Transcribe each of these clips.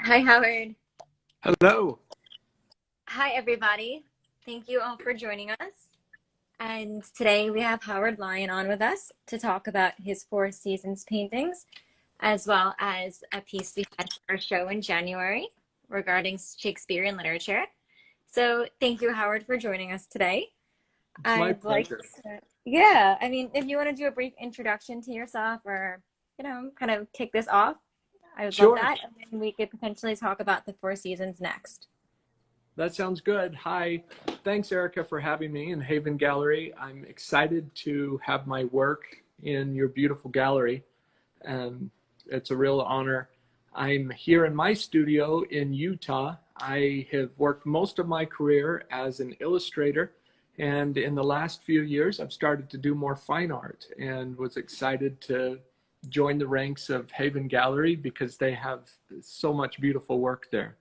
Hi, Howard. Hello. Hi, everybody. Thank you all for joining us. And today we have Howard Lyon on with us to talk about his Four Seasons paintings, as well as a piece we had for our show in January regarding Shakespearean literature. So thank you, Howard, for joining us today. It's my I'd like pleasure. yeah, I mean, if you want to do a brief introduction to yourself or, kind of kick this off, I would love Sure. that. And then we could potentially talk about the Four Seasons next. That sounds good. Hi. Thanks, Erica, for having me in Haven Gallery. I'm excited to have my work in your beautiful gallery. It's a real honor. I'm here in my studio in Utah. I have worked most of my career as an illustrator, and in the last few years, I've started to do more fine art and was excited to join the ranks of Haven Gallery because they have so much beautiful work there.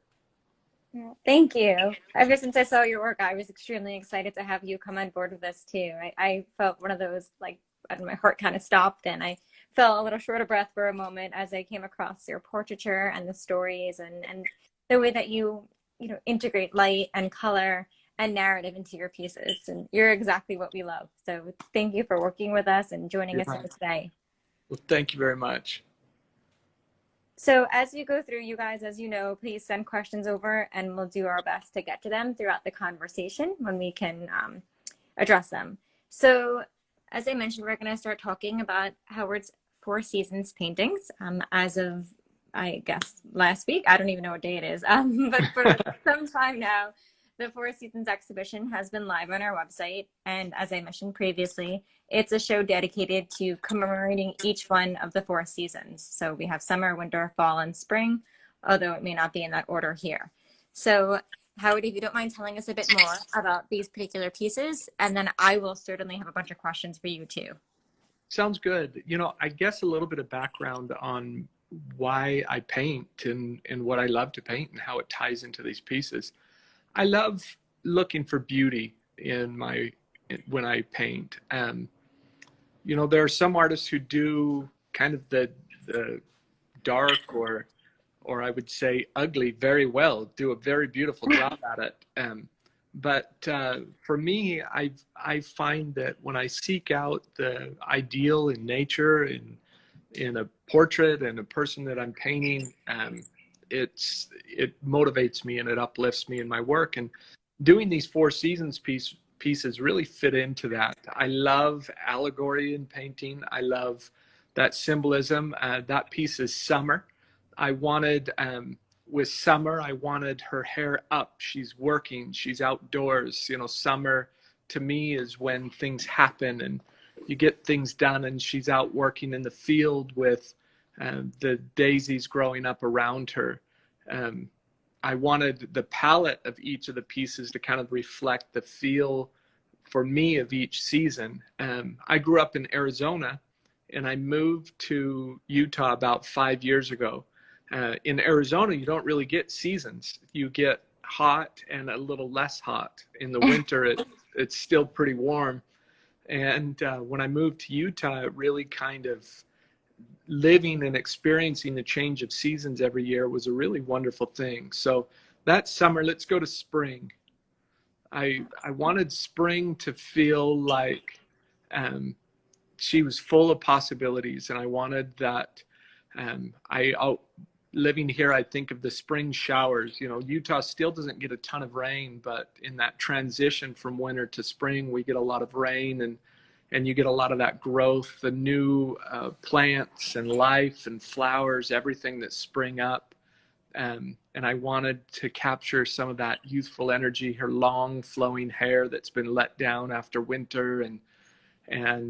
Yeah, thank you. Ever since I saw your work, I was extremely excited to have you come on board with us too. I felt one of those, like, I don't know, my heart kind of stopped and I felt a little short of breath for a moment as I came across your portraiture and the stories and the way that you integrate light and color and narrative into your pieces. And you're exactly what we love. So thank you for working with us and joining us Yeah. here today. Well, thank you very much. So as you go through, you guys, as you know, please send questions over and we'll do our best to get to them throughout the conversation when we can address them. So as I mentioned, we're going to start talking about Howard's Four Seasons paintings as of, I guess, last week. I don't even know what day it is, but for some time now, the Four Seasons exhibition has been live on our website. And as I mentioned previously, it's a show dedicated to commemorating each one of the four seasons. So we have summer, winter, fall, and spring, although it may not be in that order here. So Howard, if you don't mind telling us a bit more about these particular pieces, and then I will certainly have a bunch of questions for you too. Sounds good. I guess a little bit of background on why I paint and what I love to paint and how it ties into these pieces. I love looking for beauty when I paint. There are some artists who do kind of the dark or I would say ugly very well, do a very beautiful job at it. But for me, I find that when I seek out the ideal in nature, in a portrait and a person that I'm painting, it motivates me and it uplifts me in my work. And doing these Four Seasons pieces really fit into that. I love allegory in painting. I love that symbolism. That piece is summer. I wanted with summer, I wanted her hair up. She's working. She's outdoors. Summer to me is when things happen and you get things done. And she's out working in the field with the daisies growing up around her. Um, I wanted the palette of each of the pieces to kind of reflect the feel for me of each season. I grew up in Arizona and I moved to Utah about 5 years ago. In Arizona, you don't really get seasons. You get hot and a little less hot. In the winter, it's still pretty warm. And when I moved to Utah, it really kind of living and experiencing the change of seasons every year was a really wonderful thing. So that summer, let's go to spring. I wanted spring to feel like um, she was full of possibilities, and I wanted that. Living here, I think of the spring showers. Utah still doesn't get a ton of rain, but in that transition from winter to spring, we get a lot of rain, and you get a lot of that growth, the new plants and life and flowers, everything that spring up. And I wanted to capture some of that youthful energy, her long flowing hair that's been let down after winter, and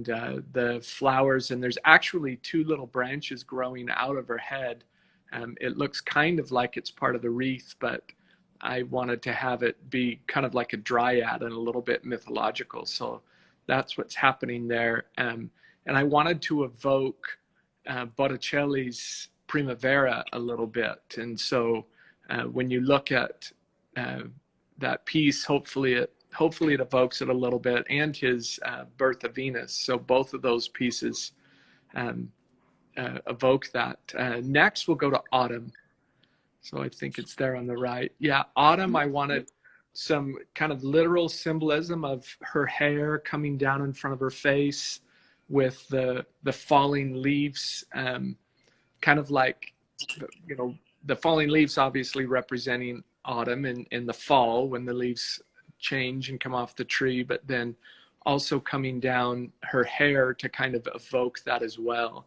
the flowers. And there's actually two little branches growing out of her head. It looks kind of like it's part of the wreath, but I wanted to have it be kind of like a dryad and a little bit mythological. So that's what's happening there. And I wanted to evoke Botticelli's Primavera a little bit. And so when you look at that piece, hopefully it evokes it a little bit, and his Birth of Venus. So both of those pieces um, evoke that. Next, we'll go to autumn. So I think it's there on the right. Yeah, autumn, I wanted some kind of literal symbolism of her hair coming down in front of her face with the falling leaves, kind of like, you know, the falling leaves obviously representing autumn and in the fall when the leaves change and come off the tree, but then also coming down her hair to kind of evoke that as well,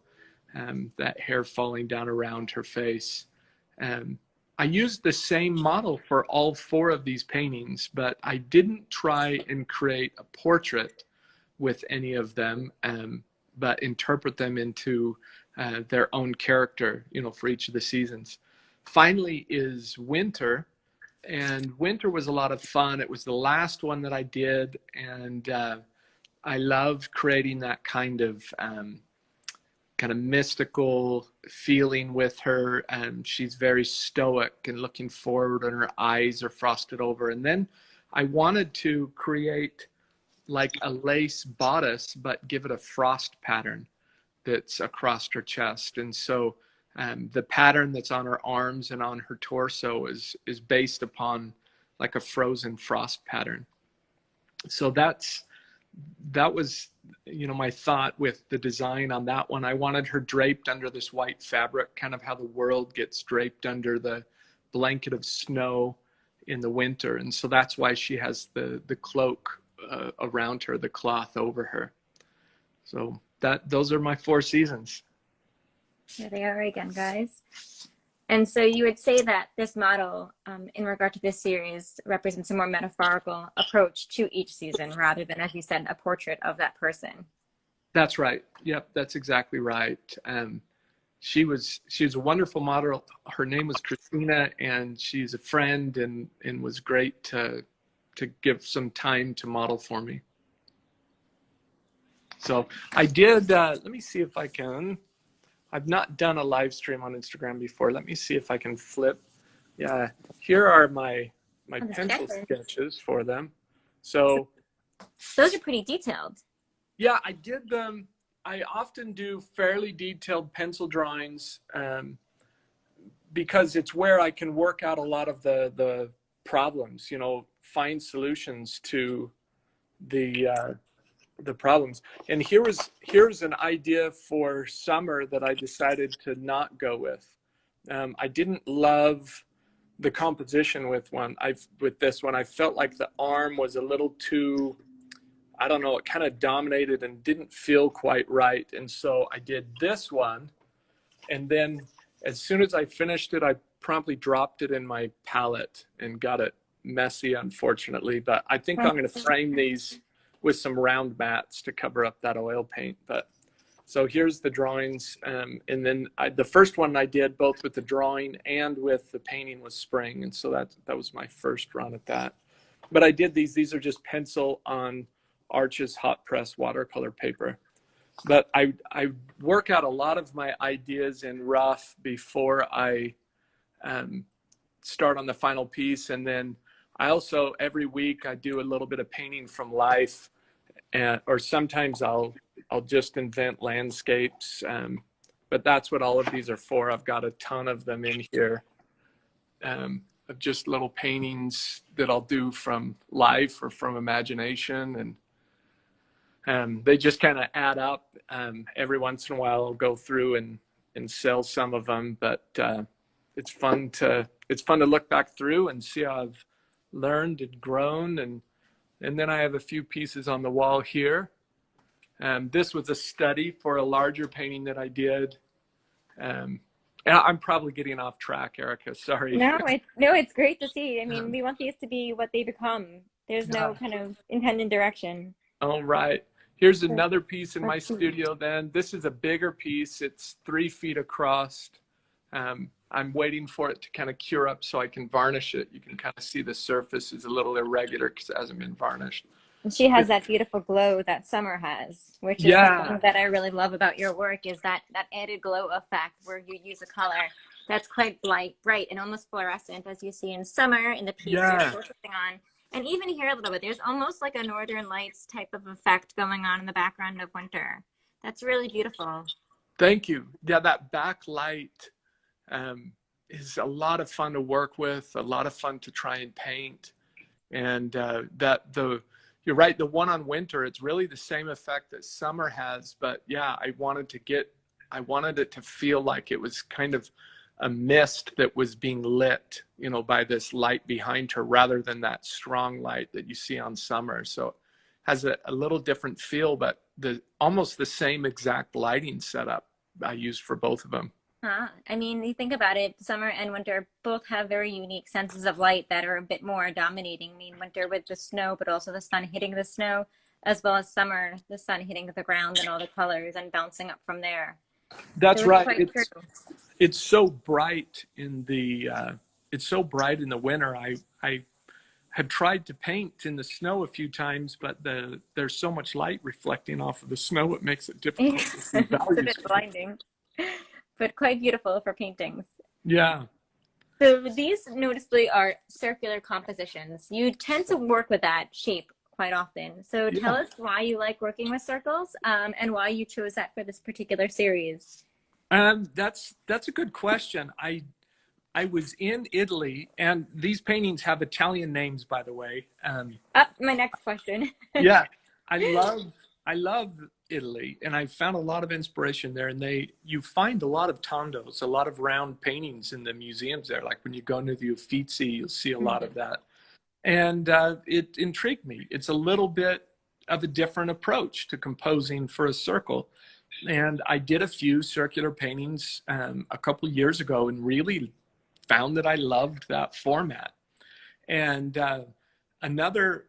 that hair falling down around her face. Um, I used the same model for all four of these paintings, but I didn't try and create a portrait with any of them, but interpret them into their own character, you know, for each of the seasons. Finally is winter, and winter was a lot of fun. It was the last one that I did, and I love creating that kind of mystical feeling with her. And she's very stoic and looking forward, and her eyes are frosted over. And then I wanted to create like a lace bodice, but give it a frost pattern that's across her chest. And so the pattern that's on her arms and on her torso is based upon like a frozen frost pattern. So that was, you know, my thought with the design on that one. I wanted her draped under this white fabric, kind of how the world gets draped under the blanket of snow in the winter. And so that's why she has the cloak around her, the cloth over her. So those are my four seasons. There they are again, guys. And so you would say that this model, in regard to this series, represents a more metaphorical approach to each season rather than, as you said, a portrait of that person. That's right. Yep, that's exactly right. She was a wonderful model. Her name was Christina, and she's a friend, and was great to give some time to model for me. So I did. Let me see if I can. I've not done a live stream on Instagram before. Let me see if I can flip. Yeah, here are my pencil sketches for them. So those are pretty detailed. Yeah, I did them. I often do fairly detailed pencil drawings because it's where I can work out a lot of the problems, you know, find solutions to the problems. And here's an idea for summer that I decided to not go with. I didn't love the composition with this one. I felt like the arm was a little too, I don't know, it kind of dominated and didn't feel quite right. And so I did this one. And then as soon as I finished it, I promptly dropped it in my palette and got it messy, unfortunately. But I think I'm going to frame these with some round mats to cover up that oil paint. But so here's the drawings. And then the first one I did both with the drawing and with the painting was spring. And so that was my first run at that. But I did these are just pencil on Arches hot press watercolor paper. But I work out a lot of my ideas in rough before I start on the final piece. And then I also, every week, I do a little bit of painting from life, or sometimes I'll just invent landscapes. But that's what all of these are for. I've got a ton of them in here, of just little paintings that I'll do from life or from imagination. And they just kind of add up. Every once in a while, I'll go through and sell some of them, but it's fun to look back through and see how I've learned and grown. And then I have a few pieces on the wall here. This was a study for a larger painting that I did. And I'm probably getting off track, Erica. Sorry. No, it's great to see. I mean, we want these to be what they become. There's no kind of intended direction. All right. Here's another piece in my studio then. This is a bigger piece. It's 3 feet across. I'm waiting for it to kind of cure up so I can varnish it. You can kind of see the surface is a little irregular because it hasn't been varnished. And she has that beautiful glow that summer has, which is something that I really love about your work, is that added glow effect where you use a color that's quite bright and almost fluorescent, as you see in summer in the piece you're focusing on. And even here a little bit, there's almost like a Northern Lights type of effect going on in the background of winter. That's really beautiful. Thank you. Yeah, that backlight is a lot of fun to work with, a lot of fun to try and paint. And that the you're right, the one on winter, it's really the same effect that summer has. But yeah, I wanted it to feel like it was kind of a mist that was being lit, by this light behind her, rather than that strong light that you see on summer. So it has a little different feel, but almost the same exact lighting setup I used for both of them. Huh. I mean, you think about it, summer and winter both have very unique senses of light that are a bit more dominating. I mean, winter with the snow, but also the sun hitting the snow, as well as summer, the sun hitting the ground and all the colors and bouncing up from there. That's So it's right. quite true. It's so bright in the winter. I had tried to paint in the snow a few times, but there's so much light reflecting off of the snow, it makes it difficult to see It's a values. bit blinding, but quite beautiful for paintings. Yeah, So these noticeably are circular compositions. You tend to work with that shape quite often. So tell yeah. us why you like working with circles, and why you chose that for this particular series. That's a good question. I was in Italy, and these paintings have Italian names, by the way. My next question. Yeah, I love I love Italy, and I found a lot of inspiration there. And you find a lot of tondos, a lot of round paintings in the museums there. Like when you go into the Uffizi, you'll see a lot of that, and it intrigued me. It's a little bit of a different approach to composing for a circle. And I did a few circular paintings a couple years ago, and really found that I loved that format. And another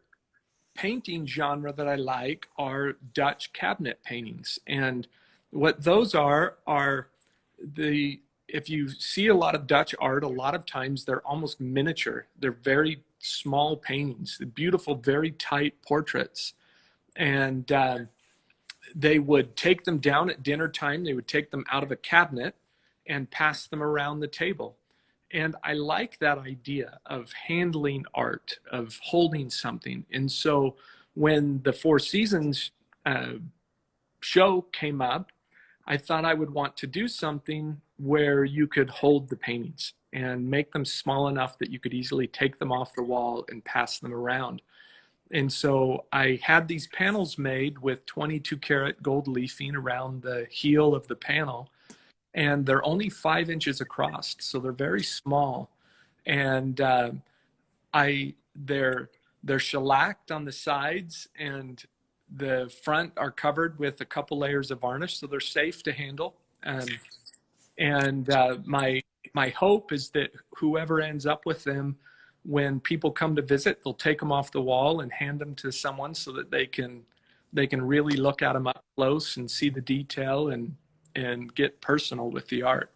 painting genre that I like are Dutch cabinet paintings. And what those are if you see a lot of Dutch art, a lot of times they're almost miniature. They're very small paintings, beautiful, very tight portraits. And they would take them down at dinner time. They would take them out of a cabinet and pass them around the table. And I like that idea of handling art, of holding something. And so when the Four Seasons uh, show came up, I thought I would want to do something where you could hold the paintings and make them small enough that you could easily take them off the wall and pass them around. And so I had these panels made with 22 karat gold leafing around the heel of the panel, and they're only 5 inches across, so they're very small. And I they're shellacked on the sides, and the front are covered with a couple layers of varnish, so they're safe to handle. And my hope is that whoever ends up with them, when people come to visit, they'll take them off the wall and hand them to someone so that they can really look at them up close and see the detail and get personal with the art.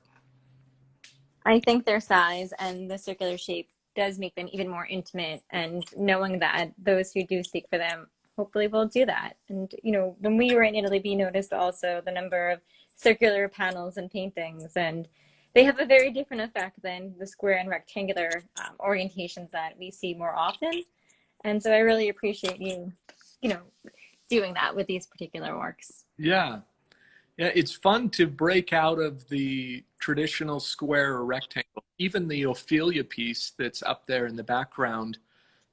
I think their size and the circular shape does make them even more intimate, and knowing that those who do seek for them hopefully will do that. And when we were in Italy, we noticed also the number of circular panels and paintings, and they have a very different effect than the square and rectangular orientations that we see more often. And so I really appreciate you know, doing that with these particular works. Yeah. Yeah, it's fun to break out of the traditional square or rectangle. Even the Ophelia piece that's up there in the background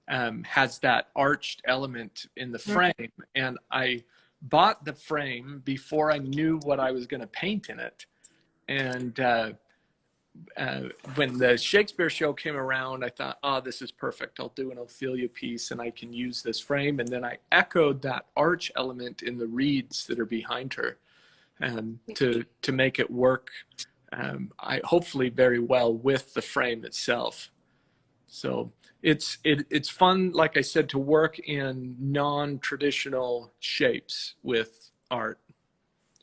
has that arched element in the frame. And I bought the frame before I knew what I was going to paint in it. And when the Shakespeare show came around, I thought, oh, this is perfect. I'll do an Ophelia piece and I can use this frame. And then I echoed that arch element in the reeds that are behind her, to make it work, I hopefully very well with the frame itself. So it's fun, like I said, to work in non-traditional shapes with art.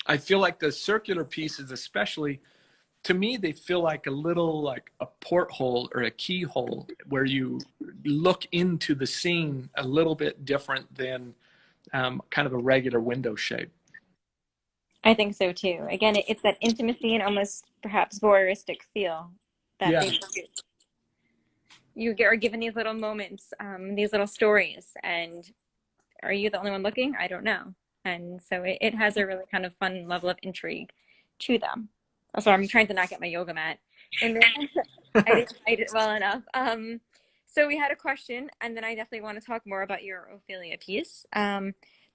I feel like the circular pieces, especially, to me, they feel like a little like a porthole or a keyhole where you look into the scene a little bit different than kind of a regular window shape. I think so too. Again, it's that intimacy and almost perhaps voyeuristic feel that Yeah. they produce. You are given these little moments, these little stories, and are you the only one looking? I don't know. And so it has a really kind of fun level of intrigue to them. So I'm trying to not get my yoga mat. And then, I didn't write it well enough. So we had a question, and then I definitely want to talk more about your Ophelia piece.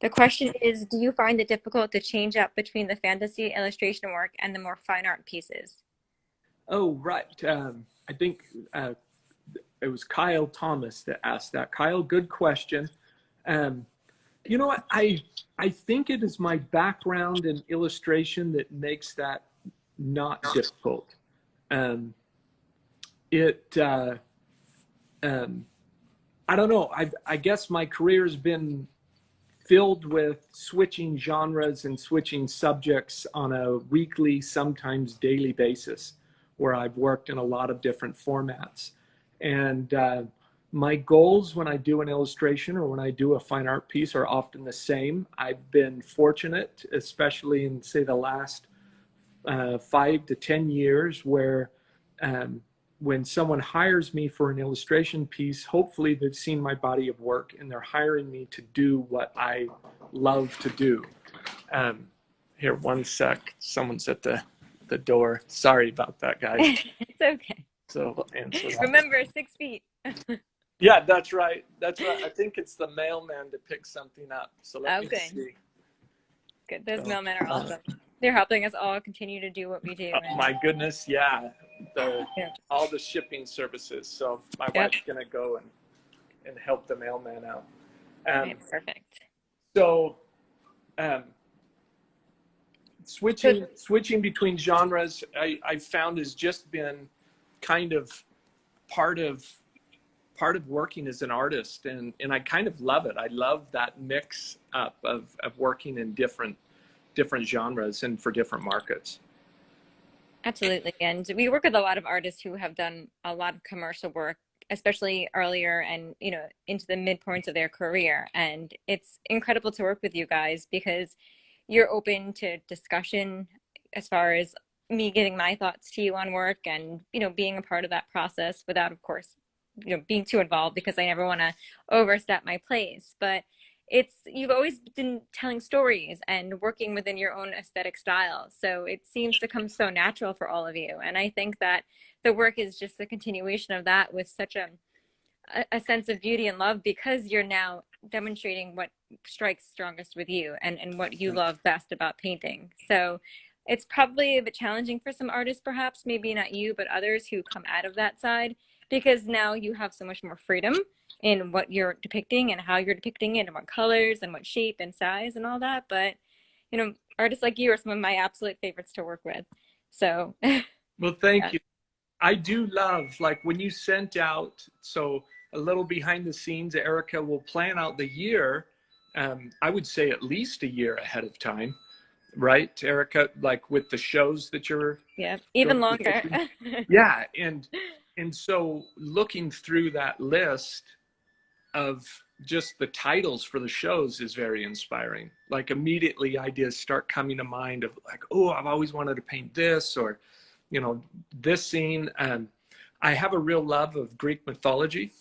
The question is, do you find it difficult to change up between the fantasy illustration work and the more fine art pieces? Oh, right. I think it was Kyle Thomas that asked that. Kyle, good question. Um, you know what? I think it is my background in illustration that makes that not difficult. Um, it um, I don't know. I guess my career has been filled with switching genres and switching subjects on a weekly, sometimes daily basis, where I've worked in a lot of different formats. And my goals when I do an illustration or when I do a fine art piece are often the same. I've been fortunate, especially in, say, the last 5 to 10 years, where um, when someone hires me for an illustration piece, hopefully they've seen my body of work and they're hiring me to do what I love to do. Um, Here, one sec. Someone's at the door. Sorry about that, guys. It's okay. So we'll answer that. Remember, 6 feet. Yeah, that's right. That's right. I think it's the mailman to pick something up. So let Oh, me good. see. Good. Those So, mailmen are awesome. They're helping us all continue to do what we do. oh And my goodness, yeah. The yeah. all the shipping services. So my Yep. wife's gonna go and help the mailman out. Right. Perfect. So um, So switching between genres, I found has just been kind of part of part of working as an artist, and I kind of love it. I love that mix up of working in different genres and for different markets. absolutely. And we work with a lot of artists who have done a lot of commercial work, especially earlier and, into the midpoints of their career. And it's incredible to work with you guys because you're open to discussion as far as me giving my thoughts to you on work and, being a part of that process without, of course, being too involved because I never want to overstep my place. But you've always been telling stories and working within your own aesthetic style. So it seems to come so natural for all of you. And I think that the work is just a continuation of that with such a sense of beauty and love because you're now demonstrating what strikes strongest with you and what you love best about painting. So it's probably a bit challenging for some artists, perhaps, maybe not you, but others who come out of that side, because now you have so much more freedom in what you're depicting and how you're depicting it and what colors and what shape and size and all that. But, artists like you are some of my absolute favorites to work with. So, Well, thank yeah. you. I do love, like, when you sent out, so a little behind the scenes, Erica will plan out the year. I would say at least a year ahead of time, right, Erica? Like with the shows that you're Yeah, going even to be longer. taking. Yeah, and so looking through that list of just the titles for the shows is very inspiring. Like immediately ideas start coming to mind of like, oh, I've always wanted to paint this, or this scene. I have a real love of Greek mythology,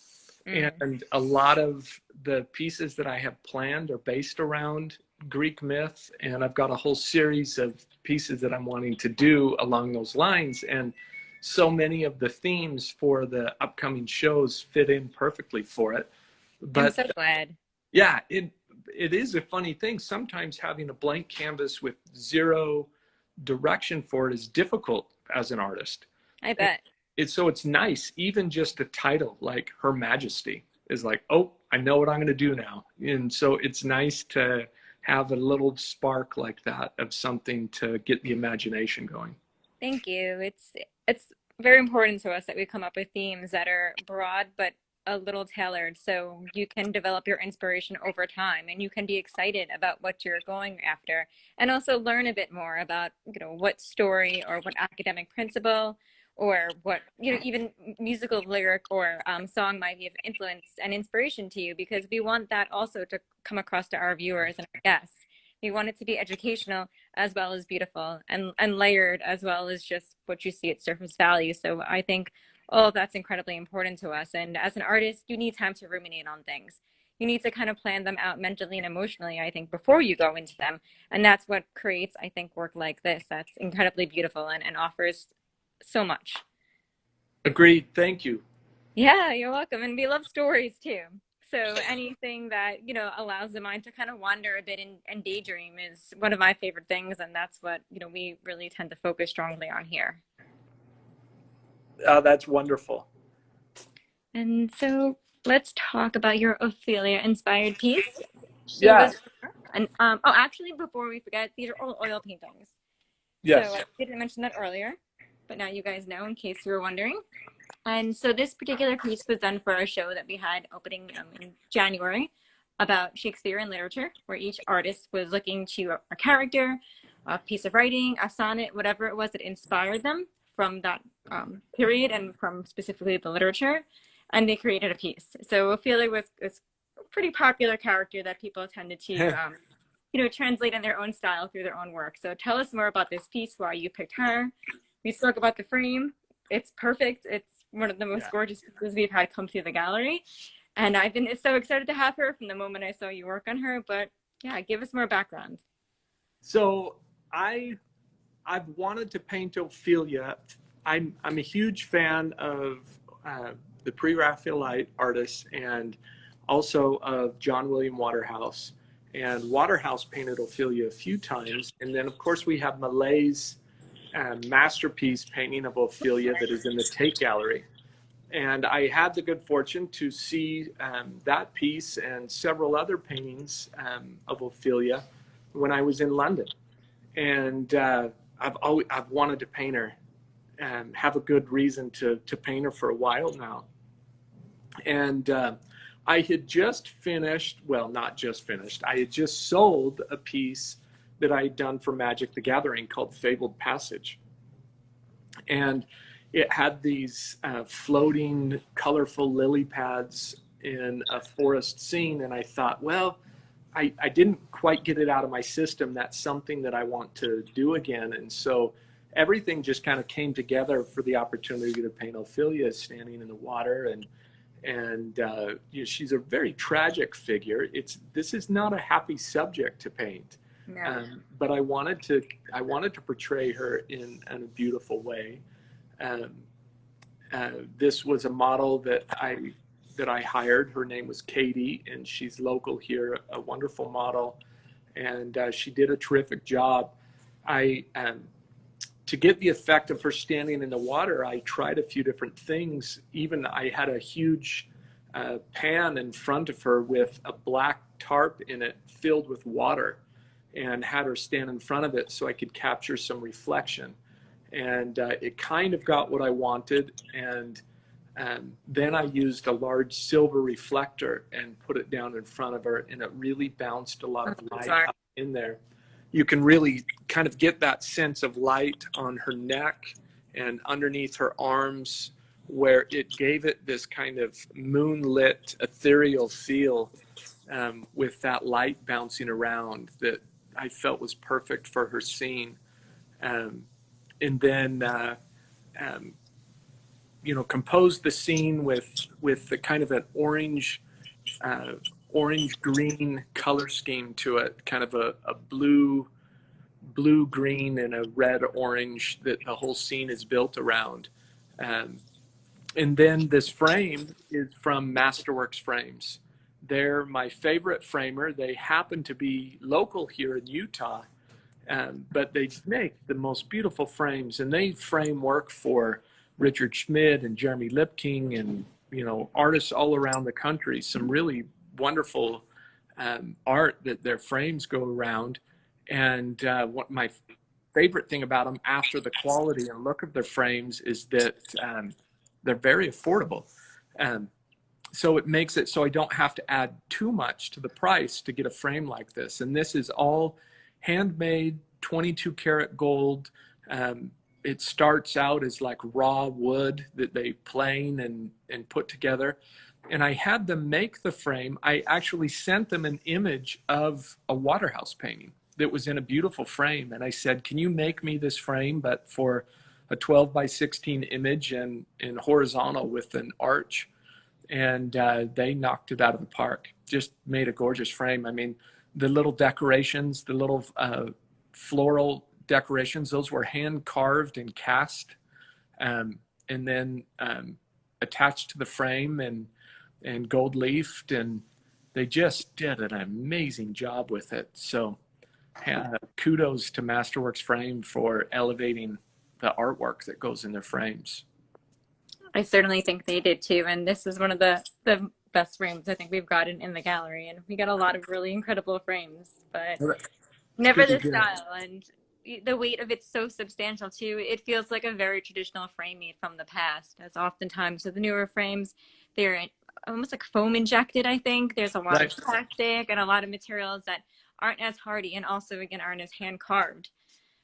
Mm. and a lot of the pieces that I have planned are based around Greek myth, and I've got a whole series of pieces that I'm wanting to do along those lines. And so many of the themes for the upcoming shows fit in perfectly for it. I'm But so glad. yeah, it is a funny thing. Sometimes having a blank canvas with zero direction for it is difficult as an artist. I bet. It's nice, even just a title like Her Majesty is like, oh, I know what I'm going to do now. And so it's nice to have a little spark like that of something to get the imagination going. Thank you. It's very important to us that we come up with themes that are broad but a little tailored so you can develop your inspiration over time and you can be excited about what you're going after and also learn a bit more about, what story or what academic principle or what, even musical lyric or song might be of influence and inspiration to you because we want that also to come across to our viewers and our guests. We want it to be educational as well as beautiful and layered as well as just what you see at surface value. So I think all of that's incredibly important to us. And as an artist, you need time to ruminate on things. You need to kind of plan them out mentally and emotionally, I think, before you go into them. And that's what creates, I think, work like this that's incredibly beautiful and offers so much. Agreed. Thank you. Yeah, you're welcome. And we love stories too. So anything that, allows the mind to kind of wander a bit and daydream is one of my favorite things. And that's what, we really tend to focus strongly on here. That's wonderful. And so let's talk about your Ophelia inspired piece. She Yeah. was, and oh, actually, before we forget, these are all oil paintings. So Yes. I didn't mention that earlier, but now you guys know in case you were wondering. And so this particular piece was done for a show that we had opening in January about Shakespeare and literature, where each artist was looking to a character, a piece of writing, a sonnet, whatever it was that inspired them from that period and from specifically the literature, and they created a piece. So Ophelia was a pretty popular character that people tended to, translate in their own style through their own work. So tell us more about this piece, why you picked her. We spoke about the frame. It's perfect. It's one of the most Yeah. gorgeous pieces we've had come through the gallery. And I've been so excited to have her from the moment I saw you work on her. But yeah, give us more background. So I I've wanted to paint Ophelia. I'm a huge fan of uh, the Pre-Raphaelite artists and also of John William Waterhouse. And Waterhouse painted Ophelia a few times, and then of course we have Millet's masterpiece painting of Ophelia that is in the Tate Gallery. And I had the good fortune to see that piece and several other paintings of Ophelia when I was in London. And I've wanted to paint her and have a good reason to paint her for a while now. And I had just finished, well, not just finished, I had just sold a piece that I had done for Magic the Gathering called Fabled Passage. And it had these floating, colorful lily pads in a forest scene. And I thought, well, I didn't quite get it out of my system. That's something that I want to do again. And so everything just kind of came together for the opportunity to paint Ophelia standing in the water. And she's a very tragic figure. This is not a happy subject to paint. No. But I wanted to portray her in a beautiful way. Um, this was a model that I hired. Her name was Katie, and she's local here, a wonderful model, and she did a terrific job. I To get the effect of her standing in the water, I tried a few different things. Even I had a huge pan in front of her with a black tarp in it filled with water, and had her stand in front of it so I could capture some reflection. And it kind of got what I wanted. And then I used a large silver reflector and put it down in front of her, and it really bounced a lot of light up in there. You can really kind of get that sense of light on her neck and underneath her arms, where it gave it this kind of moonlit, ethereal feel with that light bouncing around that I felt was perfect for her scene. Um, and then um, composed the scene with the kind of an uh, orange green color scheme to it, kind of a blue green and a red orange that the whole scene is built around. Um, and then this frame is from Masterworks Frames. They're my favorite framer. They happen to be local here in Utah, but they make the most beautiful frames, and they frame work for Richard Schmid and Jeremy Lipking and artists all around the country. Some really wonderful art that their frames go around. And what my favorite thing about them, after the quality and look of their frames, is that they're very affordable. Um, so it makes it so I don't have to add too much to the price to get a frame like this. And this is all handmade, 22 karat gold. It starts out as like raw wood that they plane and put together. And I had them make the frame. I actually sent them an image of a Waterhouse painting that was in a beautiful frame. And I said, can you make me this frame, but for a 12 by 16 image and in horizontal with an arch? And they knocked it out of the park. Just made a gorgeous frame. I mean, the little decorations, the little floral decorations, those were hand carved and cast. and then attached to the frame and gold leafed, and they just did an amazing job with it. So kudos to Masterworks Frame for elevating the artwork that goes in their frames. I certainly think they did too. And this is one of the best frames I think we've gotten in the gallery. And we got a lot of really incredible frames, but It's never good to this hear. style. And the weight of it's so substantial too. It feels like a very traditional frame made from the past, as oftentimes with the newer frames, they're almost like foam injected, I think. There's a lot of Right. plastic and a lot of materials that aren't as hardy and also, again, aren't as hand carved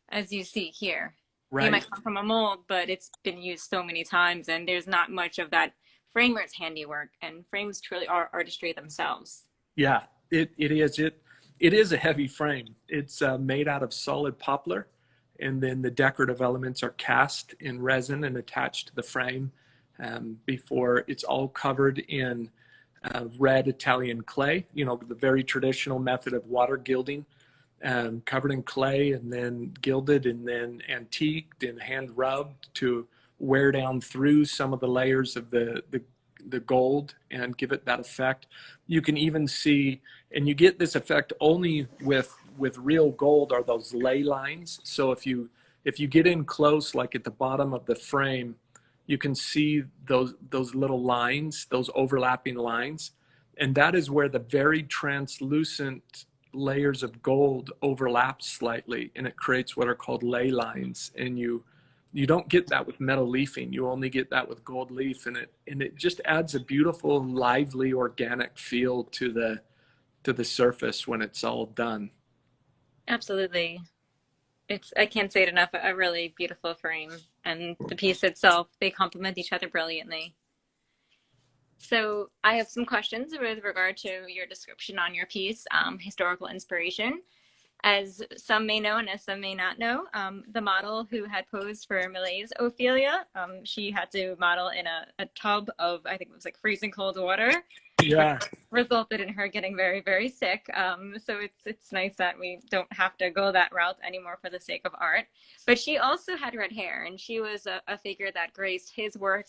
as you see here. They Right. might come from a mold, but it's been used so many times, and there's not much of that framer's handiwork. And frames truly are artistry themselves. Yeah, it is. It is a heavy frame. It's made out of solid poplar, and then the decorative elements are cast in resin and attached to the frame before it's all covered in red Italian clay. You know, the very traditional method of water gilding, covered in clay and then gilded and then antiqued and hand rubbed to wear down through some of the layers of the gold and give it that effect. You can even see, and you get this effect only with real gold, are those ley lines. So if you get in close, like at the bottom of the frame, you can see those little lines, those overlapping lines, and that is where the very translucent layers of gold overlap slightly, and it creates what are called ley lines. And you don't get that with metal leafing. You only get that with gold leaf, and it just adds a beautiful, lively, organic feel to the surface when it's all done. Absolutely. It's, I can't say it enough, a really beautiful frame. And the piece itself, they complement each other brilliantly. So I have some questions with regard to your description on your piece, historical inspiration. As some may know and as some may not know, the model who had posed for Millet's Ophelia, she had to model in a tub of, I think it was like freezing cold water, which Yeah. resulted in her getting very, very sick. So it's nice that we don't have to go that route anymore for the sake of art. But she also had red hair, and she was a figure that graced his work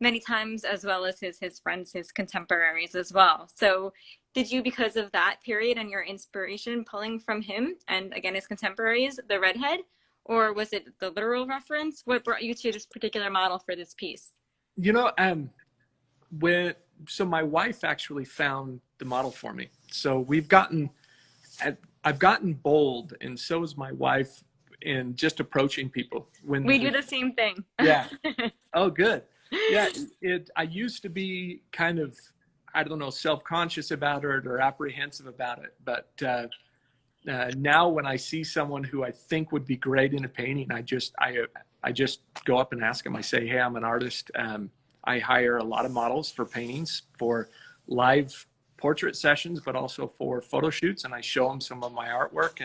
many times, as well as his friends, his contemporaries as well. So did you, because of that period and your inspiration pulling from him and again his contemporaries, the redhead, or was it the literal reference? What brought you to this particular model for this piece? You know, when so my wife actually found the model for me. So I've gotten bold, and so has my wife, in just approaching people. We do the same thing. Yeah. Oh, good. Yeah, I used to be kind of, I don't know, self-conscious about it or apprehensive about it, but now when I see someone who I think would be great in a painting, I just go up and ask them. I say, hey, I'm an artist. I hire a lot of models for paintings, for live portrait sessions, but also for photo shoots, and I show them some of my artwork.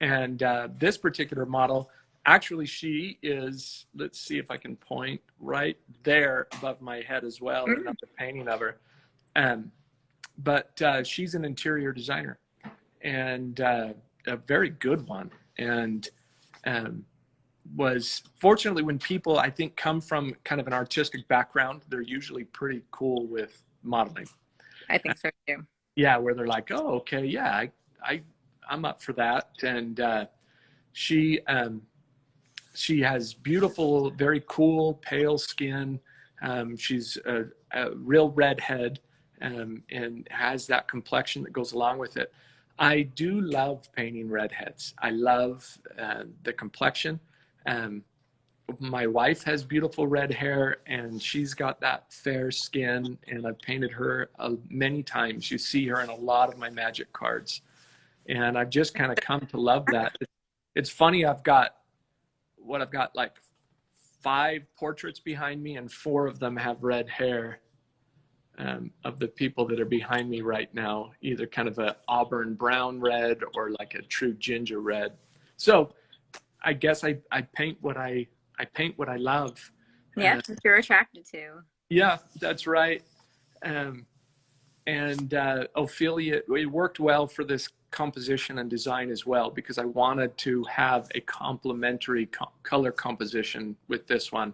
And this particular model, actually, she is, let's see if I can point right there above my head as well, another painting of her. But she's an interior designer, and a very good one. And was fortunately, when people, I think, come from kind of an artistic background, they're usually pretty cool with modeling. I think so too. Yeah, where they're like, oh, okay, yeah, I'm up for that. And she she has beautiful, very cool, pale skin. She's a real redhead, and has that complexion that goes along with it. I do love painting redheads. I love the complexion. Um, my wife has beautiful red hair, and she's got that fair skin, and I've painted her many times. You see her in a lot of my magic cards, and I've just kind of come to love that. It's funny, I've got like 5 portraits behind me, and 4 of them have red hair. Of the people that are behind me right now, either kind of a auburn brown red or like a true ginger red. So I guess I paint what I paint what I love. Yeah, what you're attracted to. Yeah, that's right. Um, and Ophelia, it worked well for this composition and design as well, because I wanted to have a complementary color composition with this one.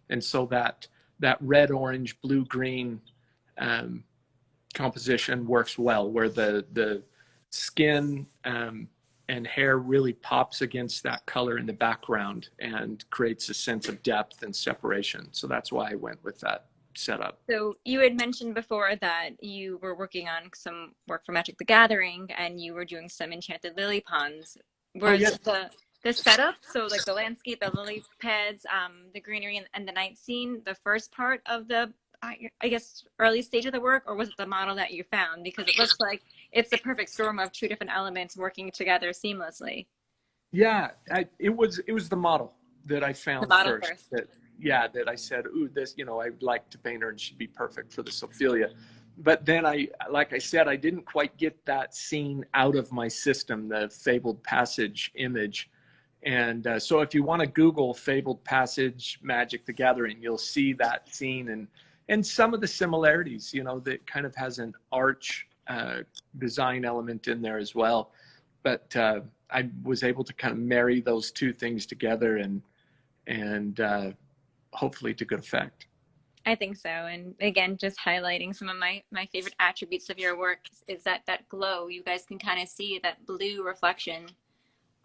And so that red, orange, blue, green composition works well, where the skin and hair really pops against that color in the background and creates a sense of depth and separation. So that's why I went with that setup. So you had mentioned before that you were working on some work for Magic the Gathering and you were doing some enchanted lily ponds. Oh, Was yes. the setup, so like the landscape, the lily pads, the greenery and the night scene, the first part of the I guess early stage of the work, or was it the model that you found? Because it looks like it's the perfect storm of two different elements working together seamlessly. Yeah, it was the model that I The found model first. first. That I said, ooh, this, I'd like to paint her and she'd be perfect for this Ophelia. But then like I said, I didn't quite get that scene out of my system, the Fabled Passage image. And so if you want to Google Fabled Passage Magic the Gathering, you'll see that scene and some of the similarities, that kind of has an arch design element in there as well. But I was able to kind of marry those two things together and hopefully to good effect. I think so. And again, just highlighting some of my favorite attributes of your work is that glow. You guys can kind of see that blue reflection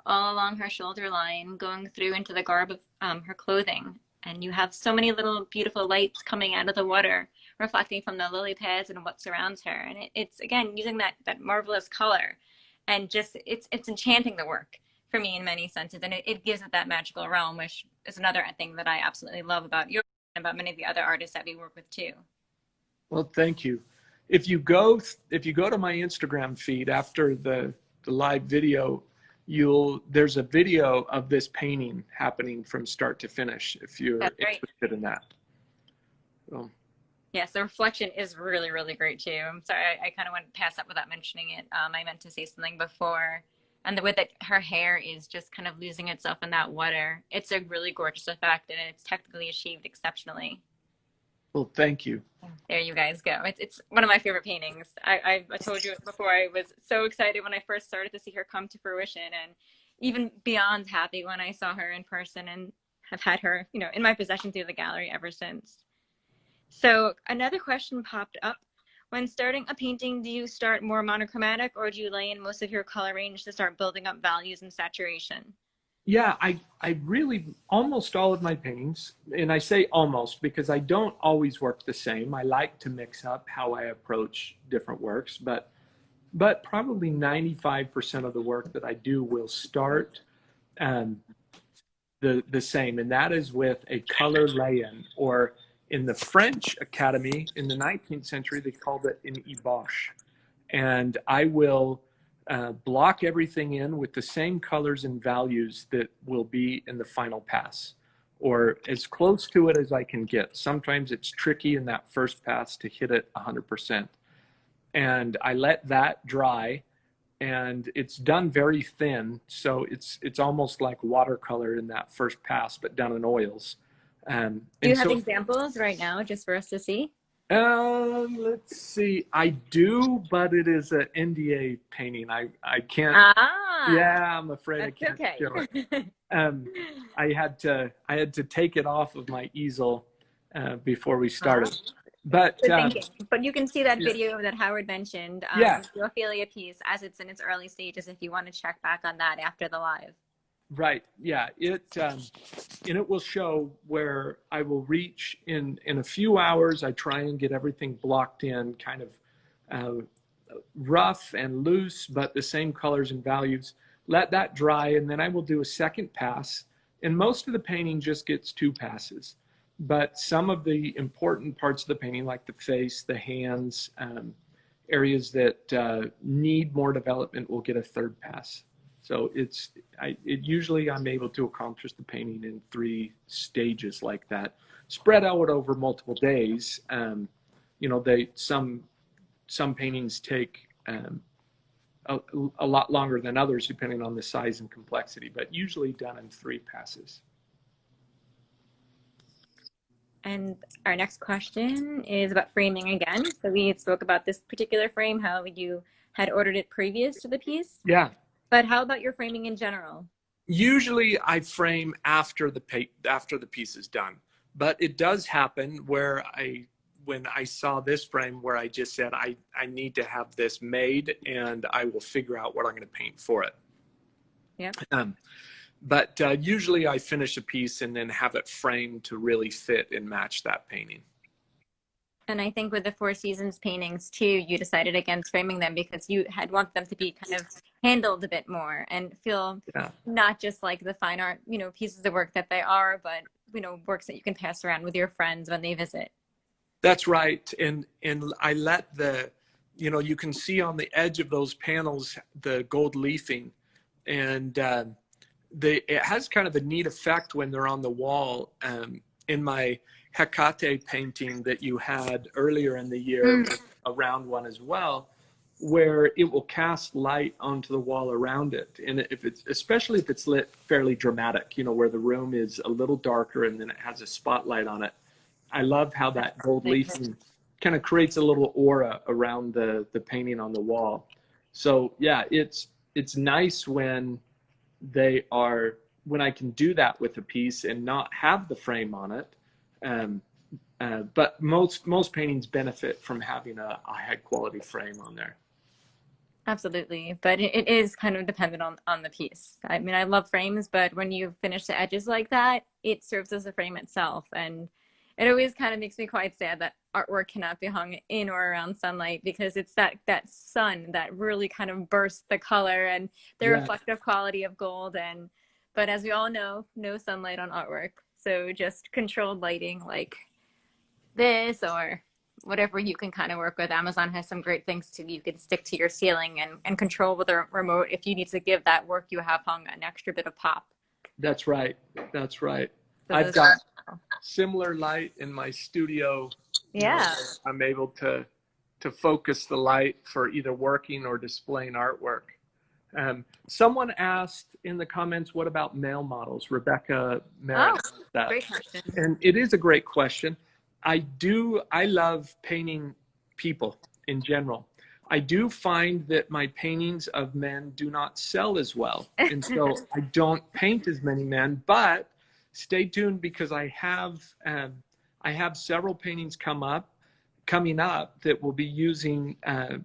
all along her shoulder line, going through into the garb of her clothing. And you have so many little beautiful lights coming out of the water, reflecting from the lily pads and what surrounds her. And it's again using that marvelous color, and just it's enchanting the work for me in many senses, and it gives it that magical realm, which is another thing that I absolutely love about you and about many of the other artists that we work with too. Well, thank you. If you go to my Instagram feed after the live video, there's a video of this painting happening from start to finish if you're That's right. interested in that. So, Yes, the reflection is really, really great too. I'm sorry, I kind of went past that without mentioning it. I meant to say something before. And the way that her hair is just kind of losing itself in that water. It's a really gorgeous effect, and it's technically achieved exceptionally. well, thank you. There you guys go. It's one of my favorite paintings. I told you before, I was so excited when I first started to see her come to fruition, and even beyond happy when I saw her in person and have had her, in my possession through the gallery ever since. So another question popped up. When starting a painting, do you start more monochromatic, or do you lay in most of your color range to start building up values and saturation? Yeah, I really, almost all of my paintings, and I say almost because I don't always work the same. I like to mix up how I approach different works, but probably 95% of the work that I do will start um, the same, and that is with a color lay-in, or in the French Academy in the 19th century, they called it an ébauche. And I will block everything in with the same colors and values that will be in the final pass, or as close to it as I can get. Sometimes it's tricky in that first pass to hit it 100%. And I let that dry, and it's done very thin, so it's almost like watercolor in that first pass, but done in oils. Do And you have so examples right now just for us to see? let's see. I do, but it is an NDA painting. I can't. Ah, Yeah, I'm afraid I that's can't okay. show it. Um, I had to take it off of my easel before we Ah, started. But good thinking. But you can see that yeah, video that Howard mentioned, yeah, the Ophelia piece, as it's in its early stages, if you want to check back on that after the live. right. Yeah, and it will show where I will reach in a few hours. I try and get everything blocked in, kind of uh, rough and loose, but the same colors and values. Let that dry, and then I will do a second pass. And most of the painting just gets two passes. But some of the important parts of the painting, like the face, the hands, areas that need more development, will get a third pass. So usually I'm able to accomplish the painting in 3 stages like that, spread out over multiple days. Some paintings take a lot longer than others, depending on the size and complexity, but usually done in 3 passes. And our next question is about framing again. So we spoke about this particular frame, how you had ordered it previous to the piece, Yeah. but how about your framing in general? Usually I frame after the piece is done, But it does happen where when I saw this frame where I just said, I need to have this made and I will figure out what I'm going to paint for it. Yep. But usually I finish a piece and then have it framed to really fit and match that painting. And I think with the Four Seasons paintings too, you decided against framing them because you had wanted them to be kind of handled a bit more and feel Yeah. not just like the fine art, pieces of work that they are, but works that you can pass around with your friends when they visit. That's right. And I let you can see on the edge of those panels the gold leafing, and it has kind of a neat effect when they're on the wall. In my Hecate painting that you had earlier in the year, a round one as well, where it will cast light onto the wall around it. And especially if it's lit fairly dramatic, where the room is a little darker and then it has a spotlight on it. I love how that gold leafing kind of creates a little aura around the painting on the wall. So yeah, it's nice when when I can do that with a piece and not have the frame on it. But most paintings benefit from having a high quality frame on there. Absolutely. But it is kind of dependent on the piece. I mean, I love frames, but when you finish the edges like that, it serves as a frame itself. And it always kind of makes me quite sad that artwork cannot be hung in or around sunlight because it's that sun that really kind of bursts the color and the reflective quality of gold. But as we all know, no sunlight on artwork. So just controlled lighting like this or whatever you can kind of work with. Amazon has some great things too. You can stick to your ceiling and control with a remote if you need to give that work you have hung an extra bit of pop. That's right. That's right. So I've got similar light in my studio. Yeah. I'm able to focus the light for either working or displaying artwork. Someone asked in the comments, what about male models? Rebecca Merritt asked that. Great question. And it is a great question. I love painting people in general. I do find that my paintings of men do not sell as well. And so I don't paint as many men, but stay tuned because I have several paintings coming up that will be using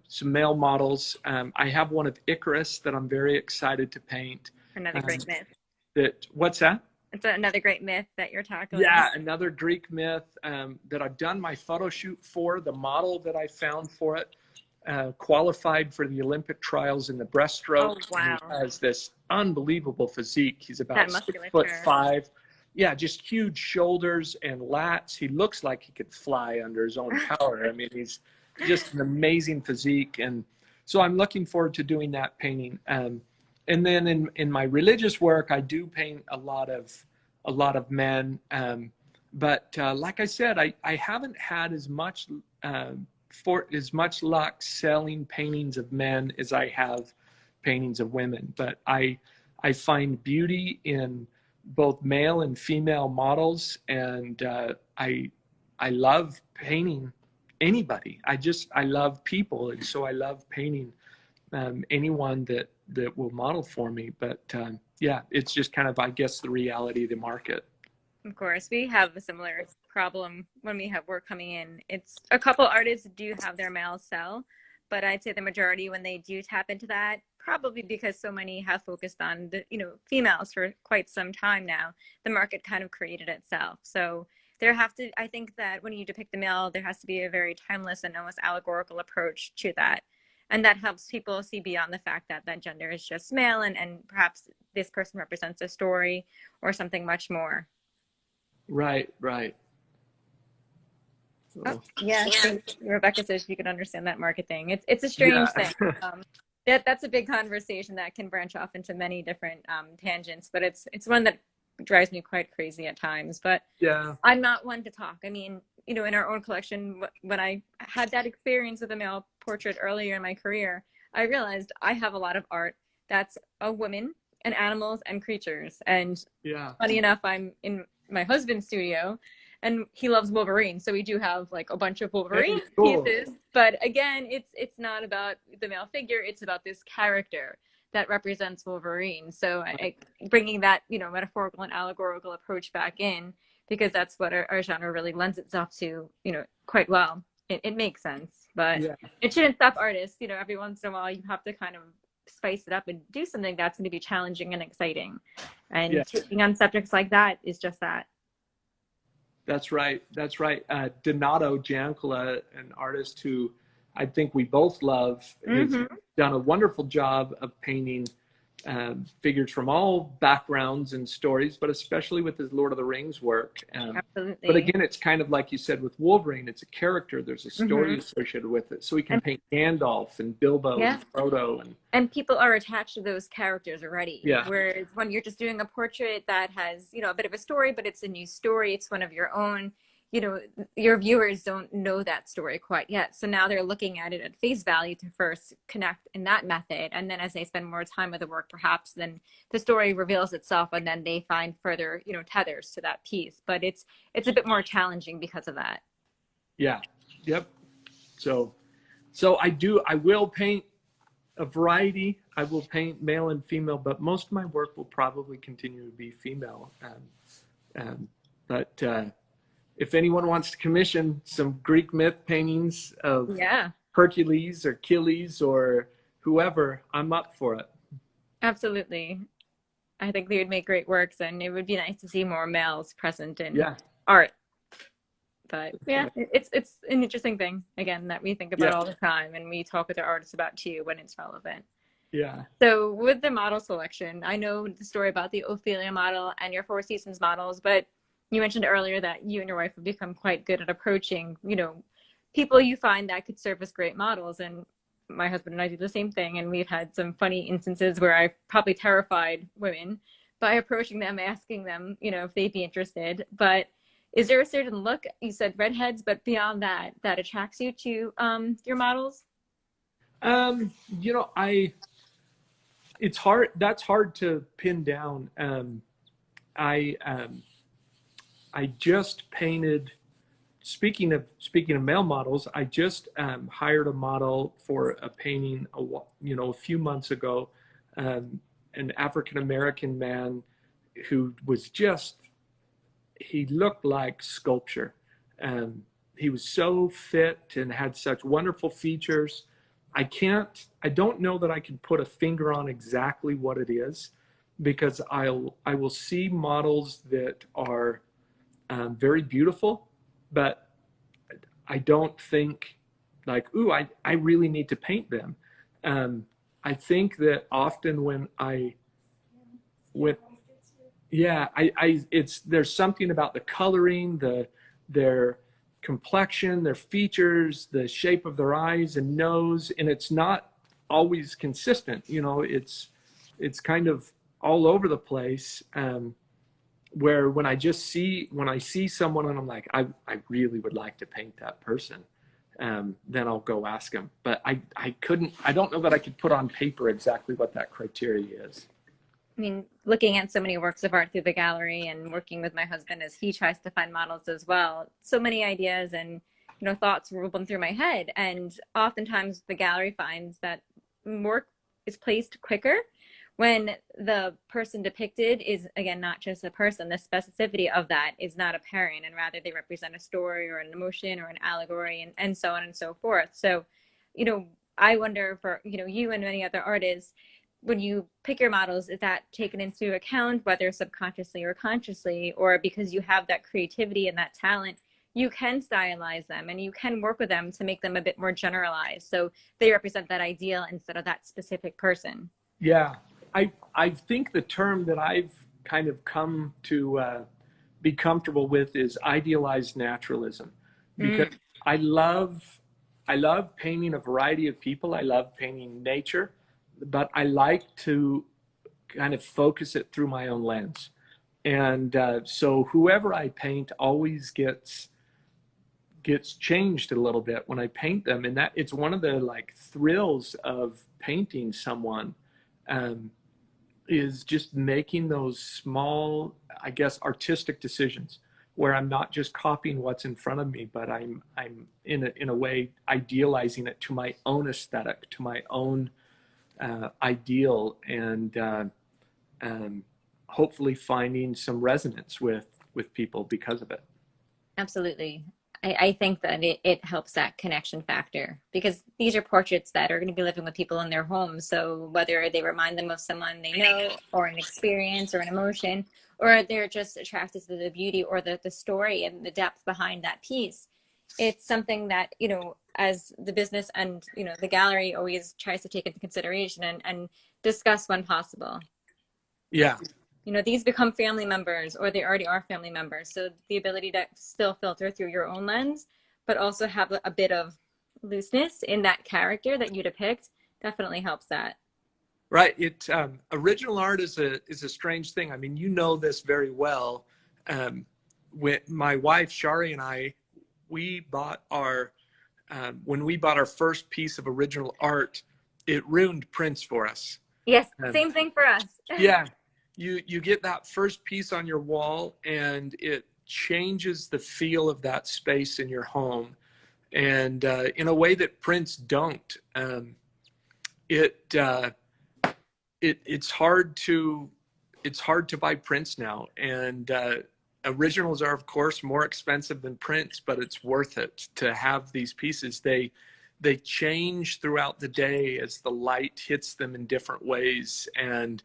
some male models. I have one of Icarus that I'm very excited to paint. Another great myth. What's that? It's another great myth that you're tackling. Yeah, another Greek myth that I've done my photo shoot for. The model that I found for it qualified for the Olympic trials in the breaststroke. Oh, wow. He has this unbelievable physique. He's about 6'5". Yeah, just huge shoulders and lats. He looks like he could fly under his own power. I mean, he's just an amazing physique. And so I'm looking forward to doing that painting. And then in my religious work, I do paint a lot of men. But like I said, I haven't had as much luck selling paintings of men as I have paintings of women. But I find beauty in both male and female models, and I love painting anybody. I love people, and so I love painting anyone that will model for me. But yeah, it's just kind of, I guess, the reality of the market. Of course, we have a similar problem when we have work coming in. It's a couple artists do have their males sell, but I'd say the majority when they do tap into that, probably because so many have focused on the females for quite some time now, the market kind of created itself. So I think that when you depict the male, there has to be a very timeless and almost allegorical approach to that. And that helps people see beyond the fact that that gender is just male and perhaps this person represents a story or something much more. Right. Oh, yeah, Rebecca says you can understand that market thing. It's a strange thing. That's a big conversation that can branch off into many different tangents, but it's one that drives me quite crazy at times. But yeah, I'm not one to talk. I mean, in our own collection, when I had that experience with a male portrait earlier in my career, I realized I have a lot of art that's a woman and animals and creatures. And funny enough, I'm in my husband's studio and he loves Wolverine. So we do have like a bunch of Wolverine pieces, but again, it's not about the male figure. It's about this character that represents Wolverine. So bringing that, metaphorical and allegorical approach back in because that's what our genre really lends itself to, quite well. It makes sense, but Yeah. it shouldn't stop artists. Every once in a while you have to kind of spice it up and do something that's going to be challenging and exciting. Yeah. And taking on subjects like that is just that. That's right. That's right. Donato Giancola, an artist who I think we both love, has Mm-hmm. done a wonderful job of painting figures from all backgrounds and stories, but especially with his Lord of the Rings work. But Absolutely. again, it's kind of like you said with Wolverine, it's a character, there's a story Mm-hmm. associated with it. So we can And paint Gandalf and Bilbo yeah, and Frodo and and people are attached to those characters already. yeah, Whereas when you're just doing a portrait that has, a bit of a story, but it's a new story, it's one of your own, you know, your viewers don't know that story quite yet. So now they're looking at it at face value to first connect in that method. And then as they spend more time with the work, perhaps then the story reveals itself and then they find further, tethers to that piece. But it's a bit more challenging because of that. yeah, yep. So I will paint a variety. I will paint male and female, but most of my work will probably continue to be female. Um, but if anyone wants to commission some Greek myth paintings of Yeah. Hercules or Achilles or whoever, I'm up for it. Absolutely. I think they would make great works, and it would be nice to see more males present in Yeah, art. But yeah, it's an interesting thing again that we think about yeah, all the time, and we talk with our artists about too when it's relevant. yeah. So with the model selection, I know the story about the Ophelia model and your Four Seasons models, but you mentioned earlier that you and your wife have become quite good at approaching, people you find that could serve as great models. And my husband and I do the same thing. And we've had some funny instances where I've probably terrified women by approaching them, asking them, if they'd be interested. But is there a certain look, you said redheads, but beyond that, that attracts you to your models? Um, you know, I it's hard. That's hard to pin down. I I just painted. Speaking of male models, I just hired a model for a painting a few months ago, um, an African American man who was just he looked like sculpture. Um, he was so fit and had such wonderful features. I don't know that I can put a finger on exactly what it is because I will see models that are very beautiful, but I don't think like, ooh, I really need to paint them. Um, I think that often when yeah, it's there's something about the coloring, their complexion, their features, the shape of their eyes and nose, and it's not always consistent. It's kind of all over the place. Where when I see someone and I'm like, I really would like to paint that person, then I'll go ask them. But I don't know that I could put on paper exactly what that criteria is. I mean, looking at so many works of art through the gallery and working with my husband as he tries to find models as well, so many ideas and thoughts run through my head. And oftentimes the gallery finds that work is placed quicker when the person depicted is again not just a person. The specificity of that is not apparent, and rather they represent a story or an emotion or an allegory and so on and so forth. So, you know, I wonder for you and many other artists when you pick your models, is that taken into account, whether subconsciously or consciously, or because you have that creativity and that talent, you can stylize them and you can work with them to make them a bit more generalized. So they represent that ideal instead of that specific person. Yeah, I think the term that I've kind of come to be comfortable with is idealized naturalism, because Mm, I love I love painting a variety of people. I love painting nature, but I like to kind of focus it through my own lens. And so whoever I paint always gets changed a little bit when I paint them, and that it's one of the like thrills of painting someone. Um, is just making those small, I guess, artistic decisions where I'm not just copying what's in front of me, but I'm in a way idealizing it to my own aesthetic, to my own ideal, and hopefully finding some resonance with with people because of it. Absolutely. I think that it helps that connection factor because these are portraits that are going to be living with people in their homes. So whether they remind them of someone they know or an experience or an emotion, or they're just attracted to the beauty or the story and the depth behind that piece, it's something that, as the business and, the gallery always tries to take into consideration and discuss when possible. Yeah. These become family members or they already are family members. So the ability to still filter through your own lens, but also have a bit of looseness in that character that you depict definitely helps that. Right. Original art is a strange thing. I mean, you know this very well. When my wife Shari and I, we bought our when we bought our first piece of original art, it ruined prints for us. Yes, Um, same thing for us. yeah, you get that first piece on your wall, and it changes the feel of that space in your home, and in a way that prints don't. It it's hard to buy prints now, and originals are of course more expensive than prints, but it's worth it to have these pieces. They change throughout the day as the light hits them in different ways, and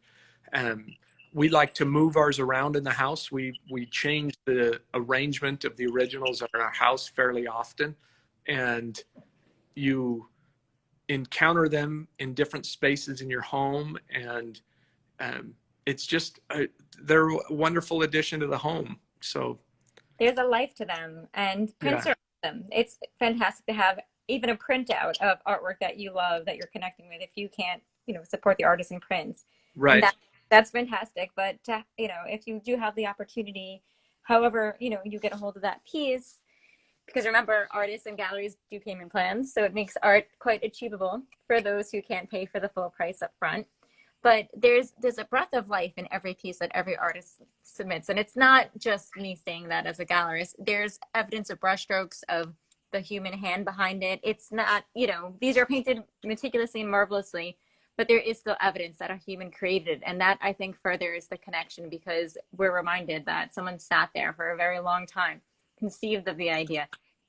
um, we like to move ours around in the house. We change the arrangement of the originals in our house fairly often, and you encounter them in different spaces in your home, and um, it's just they're a wonderful addition to the home. So There's a life to them, and prints yeah, are awesome. It's fantastic to have even a printout of artwork that you love that you're connecting with if you can't, support the artist in prints. And right, that's fantastic. But if you do have the opportunity, however, you get a hold of that piece, because remember, artists and galleries do payment plans, so it makes art quite achievable for those who can't pay for the full price up front. But there's a breath of life in every piece that every artist submits, and it's not just me saying that as a gallerist. There's evidence of brushstrokes of the human hand behind it. It's not, these are painted meticulously and marvelously, but there is still evidence that a human created it, and that I think furthers the connection because we're reminded that someone sat there for a very long time, conceived of the idea,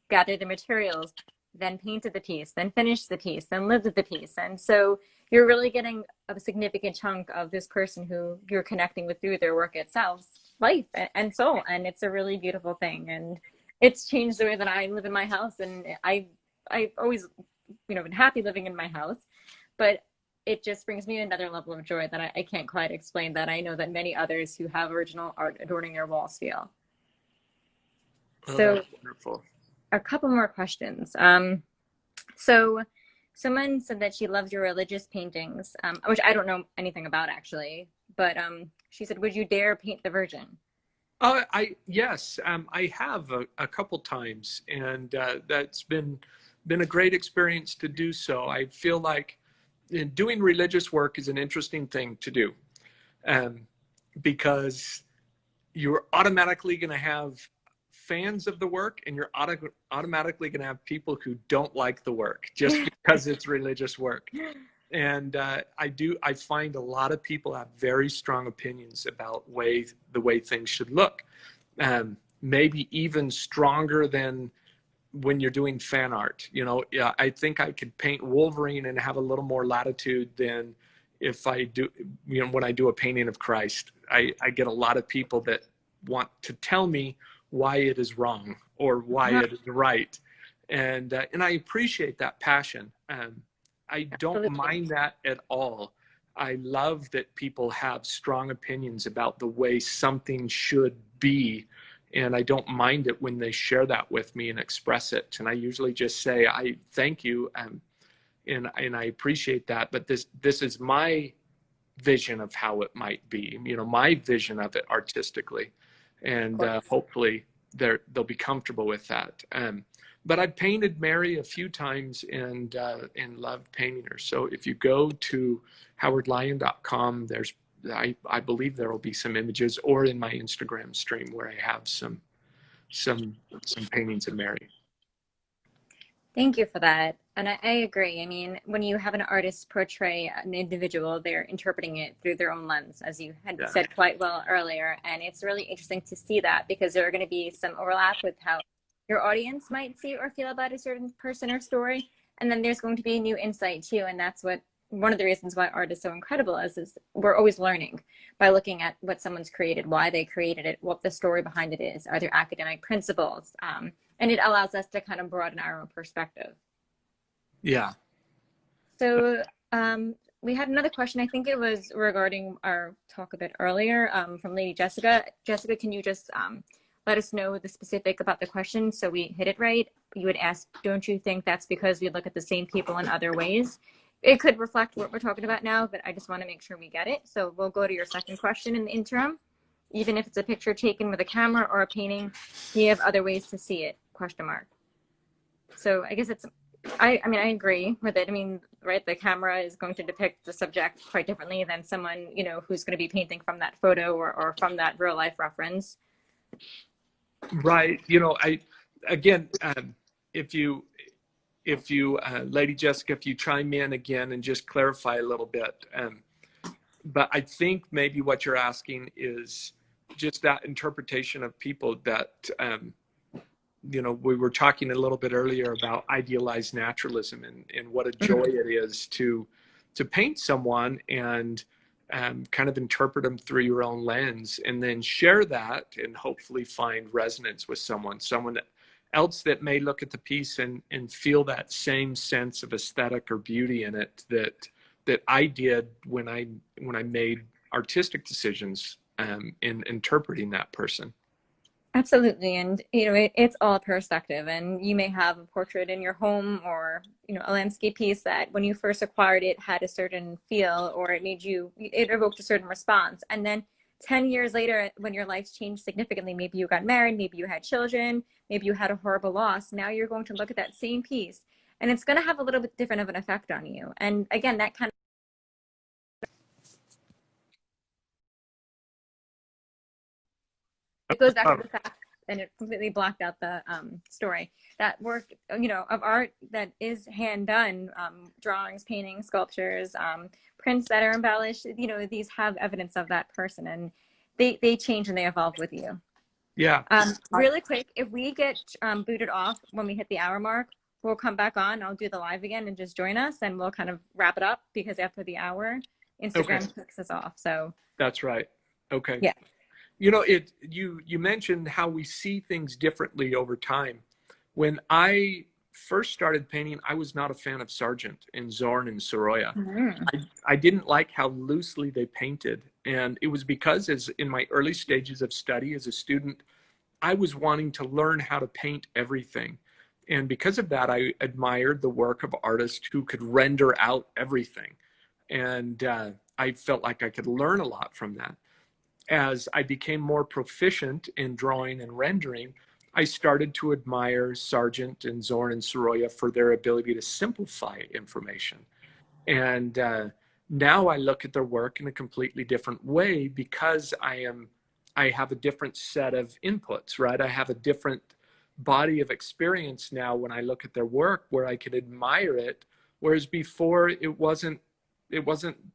gathered the materials, then painted the piece, then finished the piece, then lived with the piece. And so you're really getting a significant chunk of this person who you're connecting with through their work itself, life and soul. And it's a really beautiful thing. And it's changed the way that I live in my house. And I've always, been happy living in my house, but it just brings me another level of joy that I can't quite explain, that I know that many others who have original art adorning their walls feel. oh, So that's wonderful. a couple more questions. So someone said that she loves your religious paintings, which I don't know anything about actually, but she said, would you dare paint the Virgin? I yes, I have a couple times, and that's been a great experience to do so. I feel like doing religious work is an interesting thing to do, um, because you're automatically going to have fans of the work, and you're automatically going to have people who don't like the work just because it's religious work. And I find a lot of people have very strong opinions about the way things should look, maybe even stronger than when you're doing fan art. Yeah, I think I could paint Wolverine and have a little more latitude than if I do, when I do a painting of Christ. I get a lot of people that want to tell me why it is wrong or why it is right, and I appreciate that passion. I don't Absolutely. mind that at all. I love that people have strong opinions about the way something should be, and I don't mind it when they share that with me and express it. And I usually just say, I thank you, and I appreciate that, but this is my vision of how it might be, my vision of it artistically, Of and course. hopefully they'll be comfortable with that. But I've painted Mary a few times, and loved painting her. So if you go to howardlyon.com, I believe there will be some images, or in my Instagram stream where I have some some paintings of Mary. Thank you for that. And I agree. I mean, when you have an artist portray an individual, they're interpreting it through their own lens, as you had Yeah. said quite well earlier. And it's really interesting to see that because there are going to be some overlap with how your audience might see or feel about a certain person or story. And then there's going to be new insight too. And that's what one of the reasons why art is so incredible is we're always learning by looking at what someone's created, why they created it, what the story behind it is, are there academic principles? And it allows us to kind of broaden our own perspective. Yeah. So we had another question. I think it was regarding our talk a bit earlier from Lady Jessica. Jessica, can you just let us know the specific about the question so we hit it right? You would ask, don't you think that's because we look at the same people in other ways? It could reflect what we're talking about now, but I just want to make sure we get it. So we'll go to your second question in the interim. Even if it's a picture taken with a camera or a painting, do you have other ways to see it? Question mark. So I guess it's I mean, I agree with it. I mean, right, the camera is going to depict the subject quite differently than someone, you know, who's going to be painting from that photo or from that real life reference. Right. You know, again, if you, Lady Jessica, if you chime in again and just clarify a little bit. But I think maybe what you're asking is just that interpretation of people that, you know, we were talking a little bit earlier about idealized naturalism and what a joy Mhm. it is to paint someone and kind of interpret them through your own lens and then share that and hopefully find resonance with someone else that may look at the piece and feel that same sense of aesthetic or beauty in it that I did when I made artistic decisions in interpreting that person. Absolutely. And, you know, it's all perspective. And you may have a portrait in your home or, you know, a landscape piece that when you first acquired it had a certain feel or it evoked a certain response. And then 10 years later, when your life's changed significantly, maybe you got married, maybe you had children, maybe you had a horrible loss. Now you're going to look at that same piece and it's going to have a little bit different of an effect on you. And again, that kind it goes back to the fact, and it completely blocked out the story, that work, you know, of art that is hand done, drawings, paintings, sculptures, prints that are embellished, you know, these have evidence of that person and they change and they evolve with you. Yeah. Really quick, if we get booted off when we hit the hour mark, we'll come back on. I'll do the live again and just join us and we'll kind of wrap it up because after the hour, Okay. Instagram kicks us off. So That's right. Okay. yeah. You know, you mentioned how we see things differently over time. When I first started painting, I was not a fan of Sargent and Zorn and Sorolla. Mhm. I didn't like how loosely they painted. And it was because as in my early stages of study as a student, I was wanting to learn how to paint everything. And because of that, I admired the work of artists who could render out everything. And I felt like I could learn a lot from that. As I became more proficient in drawing and rendering, I started to admire Sargent and Zorn and Sorolla for their ability to simplify information. And now I look at their work in a completely different way because I have a different set of inputs, right? I have a different body of experience now when I look at their work where I can admire it, whereas before it wasn't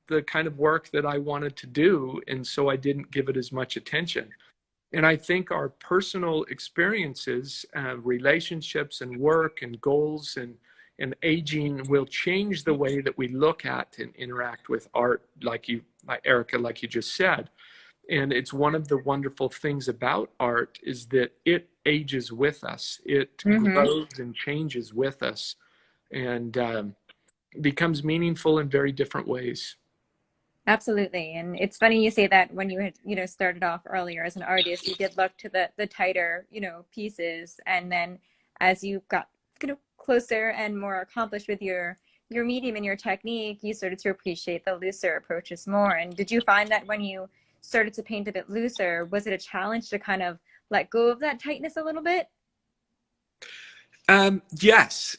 the kind of work that I wanted to do, and so I didn't give it as much attention. And I think our personal experiences, relationships, and work, and goals, and aging will change the way that we look at and interact with art, like Erica, like you just said. And it's one of the wonderful things about art is that it ages with us. It Mm-hmm. grows and changes with us, and becomes meaningful in very different ways. Absolutely. And it's funny you say that when you had, you know, started off earlier as an artist, you did look to the tighter, you know, pieces. And then as you got, you know, closer and more accomplished with your medium and your technique, you started to appreciate the looser approaches more. And did you find that when you started to paint a bit looser, was it a challenge to kind of let go of that tightness a little bit? Yes,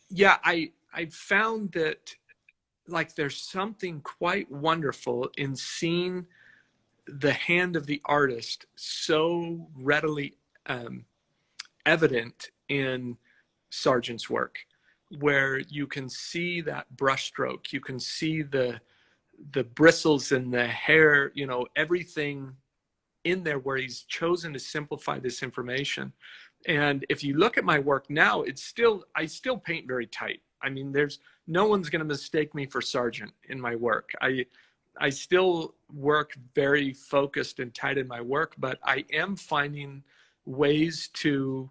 yeah, I found that like there's something quite wonderful in seeing the hand of the artist so readily evident in Sargent's work, where you can see that brushstroke, you can see the bristles in the hair, you know, everything in there where he's chosen to simplify this information. And if you look at my work now, I still paint very tight. I mean, there's no one's going to mistake me for Sargent in my work. I still work very focused and tight in my work, but I am finding ways to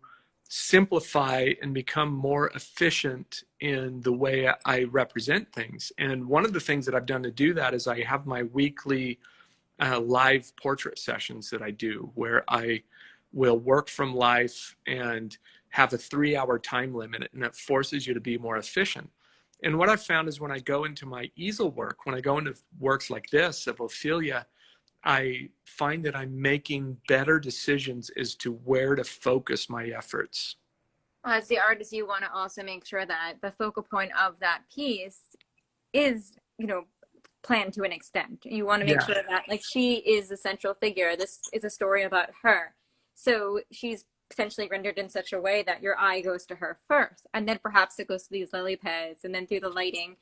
simplify and become more efficient in the way I represent things. And one of the things that I've done to do that is I have my weekly live portrait sessions that I do, where I will work from life and have a 3-hour time limit, and it forces you to be more efficient. And what I've found is when I go into my easel work, when I go into works like this of Ophelia, I find that I'm making better decisions as to where to focus my efforts. Well, as the artist, you want to also make sure that the focal point of that piece is, you know, planned to an extent. You want to make Yeah. sure that, like, she is the central figure. This is a story about her. So she's potentially rendered in such a way that your eye goes to her first, and then perhaps it goes to these lily pads, and then through the lighting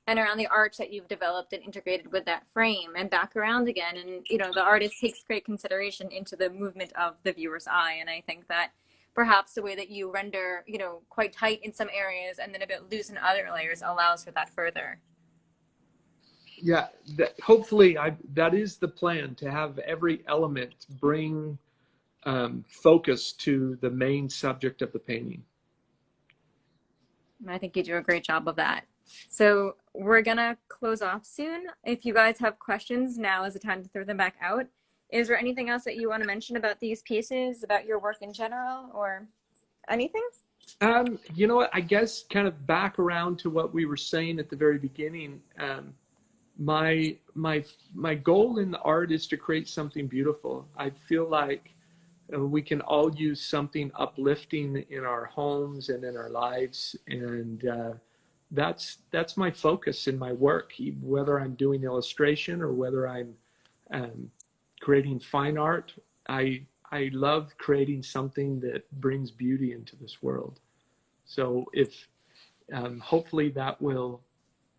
and around the arch that you've developed and integrated with that frame, and back around again. And, you know, the artist takes great consideration into the movement of the viewer's eye. And I think that perhaps the way that you render, you know, quite tight in some areas and then a bit loose in other layers allows for that further. Yeah, hopefully that is the plan, to have every element bring focus to the main subject of the painting. I think you do a great job of that. So we're gonna close off soon. If you guys have questions, now is the time to throw them back out. Is there anything else that you want to mention about these pieces, about your work in general, or anything? You know what, I guess kind of back around to what we were saying at the very beginning. My goal in the art is to create something beautiful. I feel like we can all use something uplifting in our homes and in our lives, and that's my focus in my work. Whether I'm doing illustration or whether I'm um, creating fine art, I love creating something that brings beauty into this world. So if hopefully that will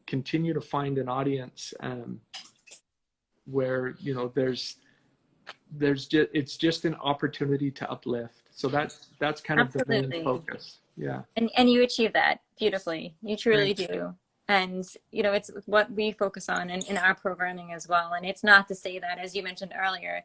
continue to find an audience where, you know, there's just, it's just an opportunity to uplift. So that's kind of the main Absolutely. focus. Yeah. And you achieve that beautifully. You truly Thanks. do. And, you know, it's what we focus on in our programming as well. And it's not to say that, as you mentioned earlier,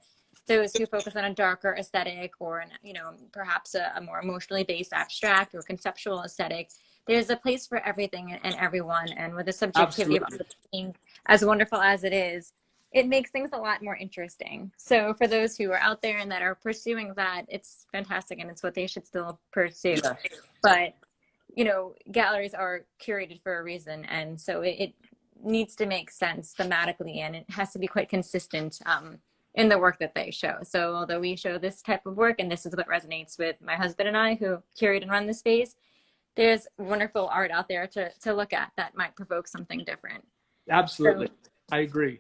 those who focus on a darker aesthetic or, you know, perhaps a more emotionally based abstract or conceptual aesthetic, there's a place for everything and everyone. And with the subjectivity of Absolutely. art being as wonderful as it is, it makes things a lot more interesting. So for those who are out there and that are pursuing that, it's fantastic, and it's what they should still pursue. Yes. But, you know, galleries are curated for a reason, and so it needs to make sense thematically, and it has to be quite consistent in the work that they show. So although we show this type of work, and this is what resonates with my husband and I, who curate and run the space, there's wonderful art out there to look at that might provoke something different. Absolutely. So, I agree.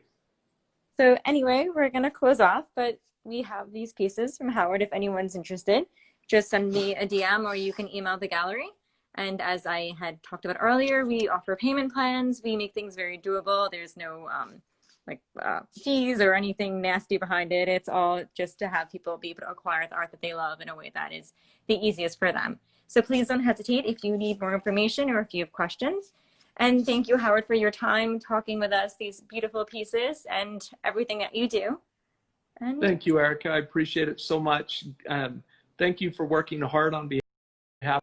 so anyway, we're going to close off, but we have these pieces from Howard. If anyone's interested, just send me a DM or you can email the gallery. And as I had talked about earlier, we offer payment plans. We make things very doable. There's no fees or anything nasty behind it. It's all just to have people be able to acquire the art that they love in a way that is the easiest for them. So please don't hesitate if you need more information or if you have questions. And thank you, Howard, for your time talking with us, these beautiful pieces and everything that you do. And Thank you, Erica. I appreciate it so much. Thank you for working hard on behalf